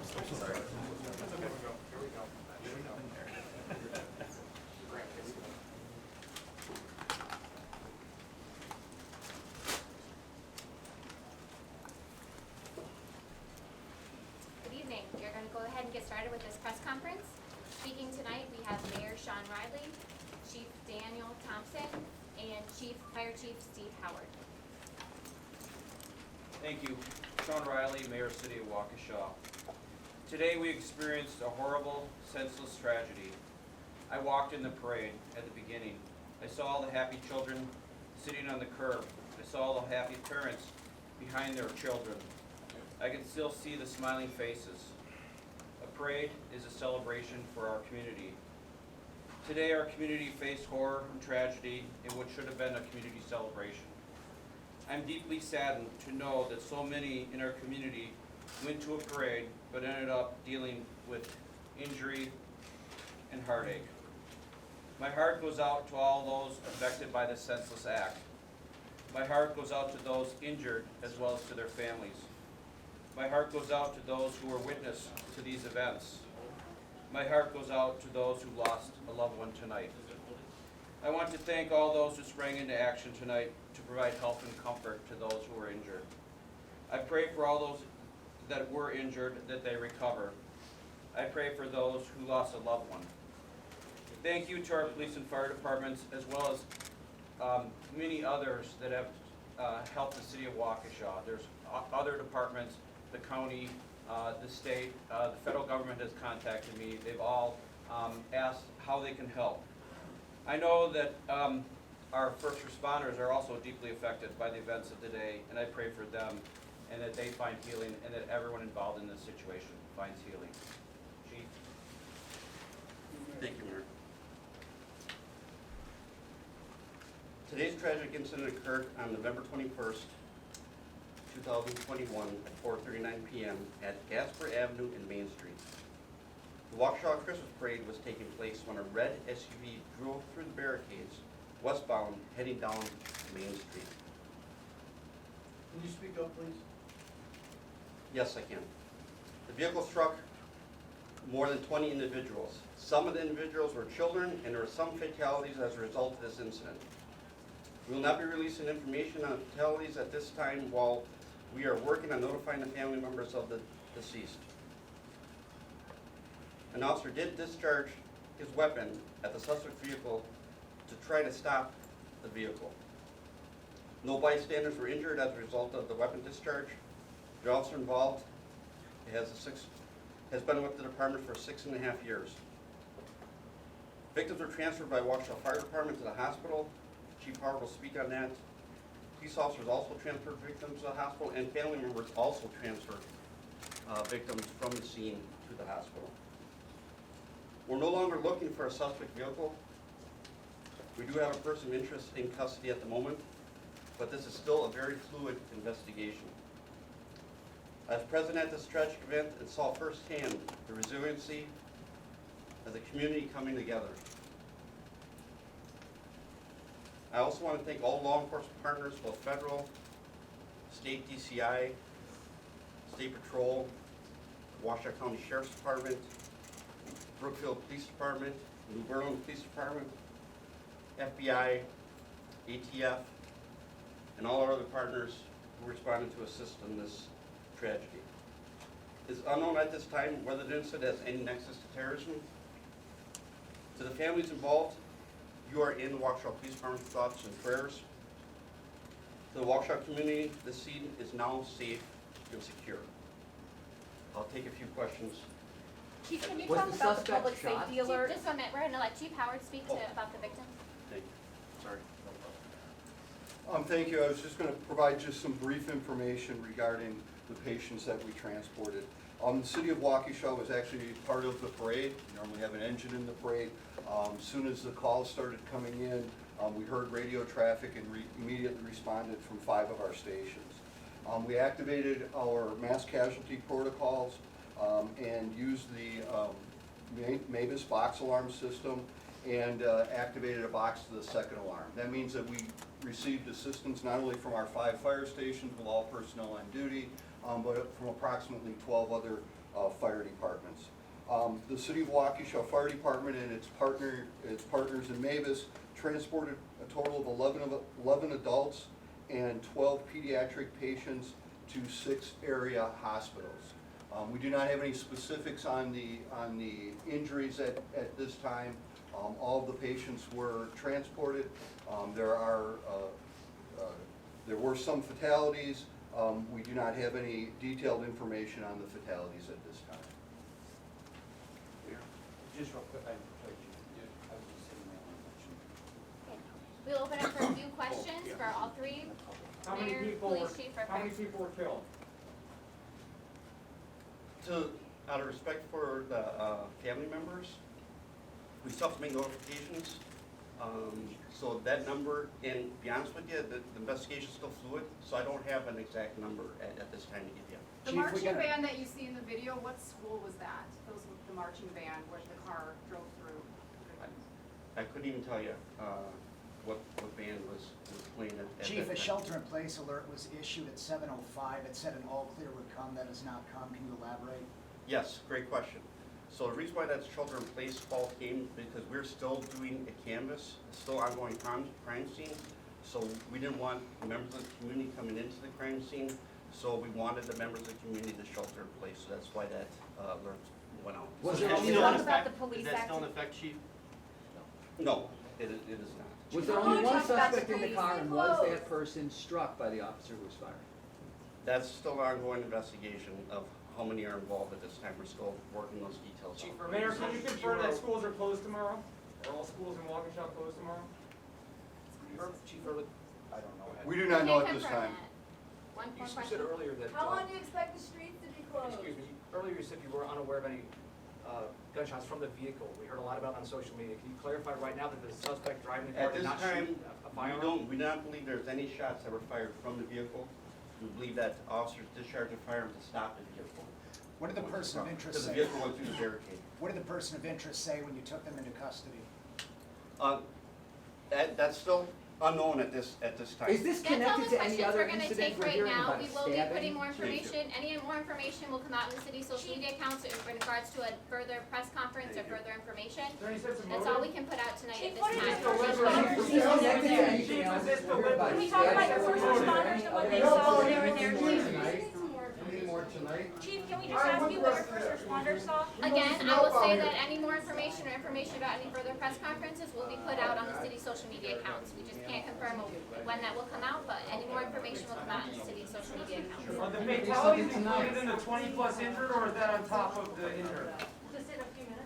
Sorry. Good evening. We are going to go ahead and get started with this press conference. Speaking tonight, we have Mayor Sean Riley, Chief Daniel Thompson, and Fire Chief Steve Howard. Thank you. Sean Riley, Mayor, City of Waukesha. Today we experienced a horrible, senseless tragedy. I walked in the parade at the beginning. I saw all the happy children sitting on the curb. I saw all the happy parents behind their children. I can still see the smiling faces. A parade is a celebration for our community. Today our community faced horror and tragedy in what should have been a community celebration. I'm deeply saddened to know that so many in our community went to a parade but ended up dealing with injury and heartache. My heart goes out to all those affected by this senseless act. My heart goes out to those injured as well as to their families. My heart goes out to those who were witness to these events. My heart goes out to those who lost a loved one tonight. I want to thank all those who sprang into action tonight to provide help and comfort to those who were injured. I pray for all those that were injured that they recover. I pray for those who lost a loved one. Thank you to our police and fire departments as well as many others that have helped the city of Waukesha. There's other departments, the county, the state, the federal government has contacted me. They've all asked how they can help. I know that our first responders are also deeply affected by the events of the day, and I pray for them and that they find healing and that everyone involved in this situation finds healing. Chief? Thank you, Mayor. Today's tragic incident occurred on November 21st, 2021 at 4:39 p.m. at Gasper Avenue and Main Street. The Waukesha Christmas Parade was taking place when a red SUV drove through the barricades westbound heading down Main Street. Can you speak up, please? Yes, I can. The vehicle struck more than 20 individuals. Some of the individuals were children, and there were some fatalities as a result of this incident. We will not be releasing information on fatalities at this time while we are working on notifying the family members of the deceased. An officer did discharge his weapon at the suspect vehicle to try to stop the vehicle. No bystanders were injured as a result of the weapon discharge. The officer involved has been with the department for 6.5 years. Victims were transferred by Waukesha Fire Department to the hospital. Chief Howard will speak on that. Police officers also transferred victims to the hospital, and family members also transferred victims from the scene to the hospital. We're no longer looking for a suspect vehicle. We do have a person of interest in custody at the moment, but this is still a very fluid investigation. I was present at this tragic event and saw firsthand the resiliency of the community coming together. I also want to thank all law enforcement partners, both federal, state DCI, State Patrol, Waukesha County Sheriff's Department, Brookfield Police Department, New Berlin Police Department, FBI, ATF, and all our other partners who responded to assist in this tragedy. It is unknown at this time whether the incident has any nexus to terrorism. To the families involved, you are in the Waukesha Police Department's thoughts and prayers. To the Waukesha community, the scene is now safe and secure. I'll take a few questions. Chief, can you Was talk the about the suspect public shot? safety alert? Just a minute. We're going to let Chief Howard speak about the victims. Thank you. Sorry. Thank you. I was just going to provide just some brief information regarding the patients that we transported. The city of Waukesha was actually part of the parade. We normally have an engine in the parade. As soon as the calls started coming in, we heard radio traffic and immediately responded from 5 of our stations. We activated our mass casualty protocols and used the Mavis box alarm system and activated a box to the second alarm. That means that we received assistance not only from our 5 fire stations with all personnel on duty, but from approximately 12 other fire departments. The City of Waukesha Fire Department and its partners in Mavis transported a total of 11 adults and 12 pediatric patients to 6 area hospitals. We do not have any specifics on the injuries at this time. All of the patients were transported. There were some fatalities. We do not have any detailed information on the fatalities at this time. Just real quick, I'm sorry, Chief. I was just saying my own question. We'll open up for a few questions for all three, How many mayor, people police were, chief, or how many fire. people were killed? Out of respect for the family members, we still have to make notifications. So that number, and to be honest with you, the investigation's still fluid, so I don't have an exact number at this time to give you. The Chief, we marching gotta- band that you see in the video, what school was that? Those were the marching band where the car drove through. I couldn't even tell you what band was playing at that Chief, a time. shelter-in-place alert was issued at 7:05. It said an all clear would come, that has not come. Can you elaborate? Yes, great question. So the reason why that shelter-in-place call came, because we're still doing a canvas, it's still ongoing crime scene. So we didn't want members of the community coming into the crime scene, so we wanted the members of the community to shelter in place, so that's why that alert went out. Was So there it's only still one- in What about effect? the police Is that still in active- effect, chief? No, it is not. Was there only one suspect in the car, and was that person struck by the officer who was firing? That's still an ongoing investigation of how many are involved at this time. We're still working those details Chief, out. Mayor, can you confirm that schools are closed tomorrow? Are all schools in Waukesha closed tomorrow? Chief Ehrlich, I don't know. We do not know at Can't this confirm time. that. One You more said question. earlier that. How long do you expect the streets to be closed? Excuse me, earlier you said you were unaware of any gunshots from the vehicle. We heard a lot about it on social media. Can you clarify right now that the suspect driving the car At did this not time, shoot a firearm? we do not believe there's any shots that were fired from the vehicle. We believe that officers discharged a firearm to stop the vehicle. What did the person of interest Because the say? vehicle went through the barricade. What did the person of interest say when you took them into custody? That's still unknown at this time. Is this That's all connected the to any questions other we're gonna incident take we're right hearing now. about We will be stabbing? putting more Thank you. information, any more information will come out in the city social media accounts in regards to a further press conference or further information. Is there any sense of That's all we motive? can put out tonight at Chief, this what are time. you Chief, Is this connected to anything Chief, else is this we're hearing about Can we talk about your stabbing? first responders and what they saw when they were there, Chief? Chief, can we just ask you what your first responders saw? Again, I will say that any more information or information about any further press conferences will be put out on the city social media accounts. We just can't confirm when that will come out, but any more information will come out in the city social media accounts. Are the fatalities included in the 20+ injured, or is that on top of the injured? Just in a few minutes.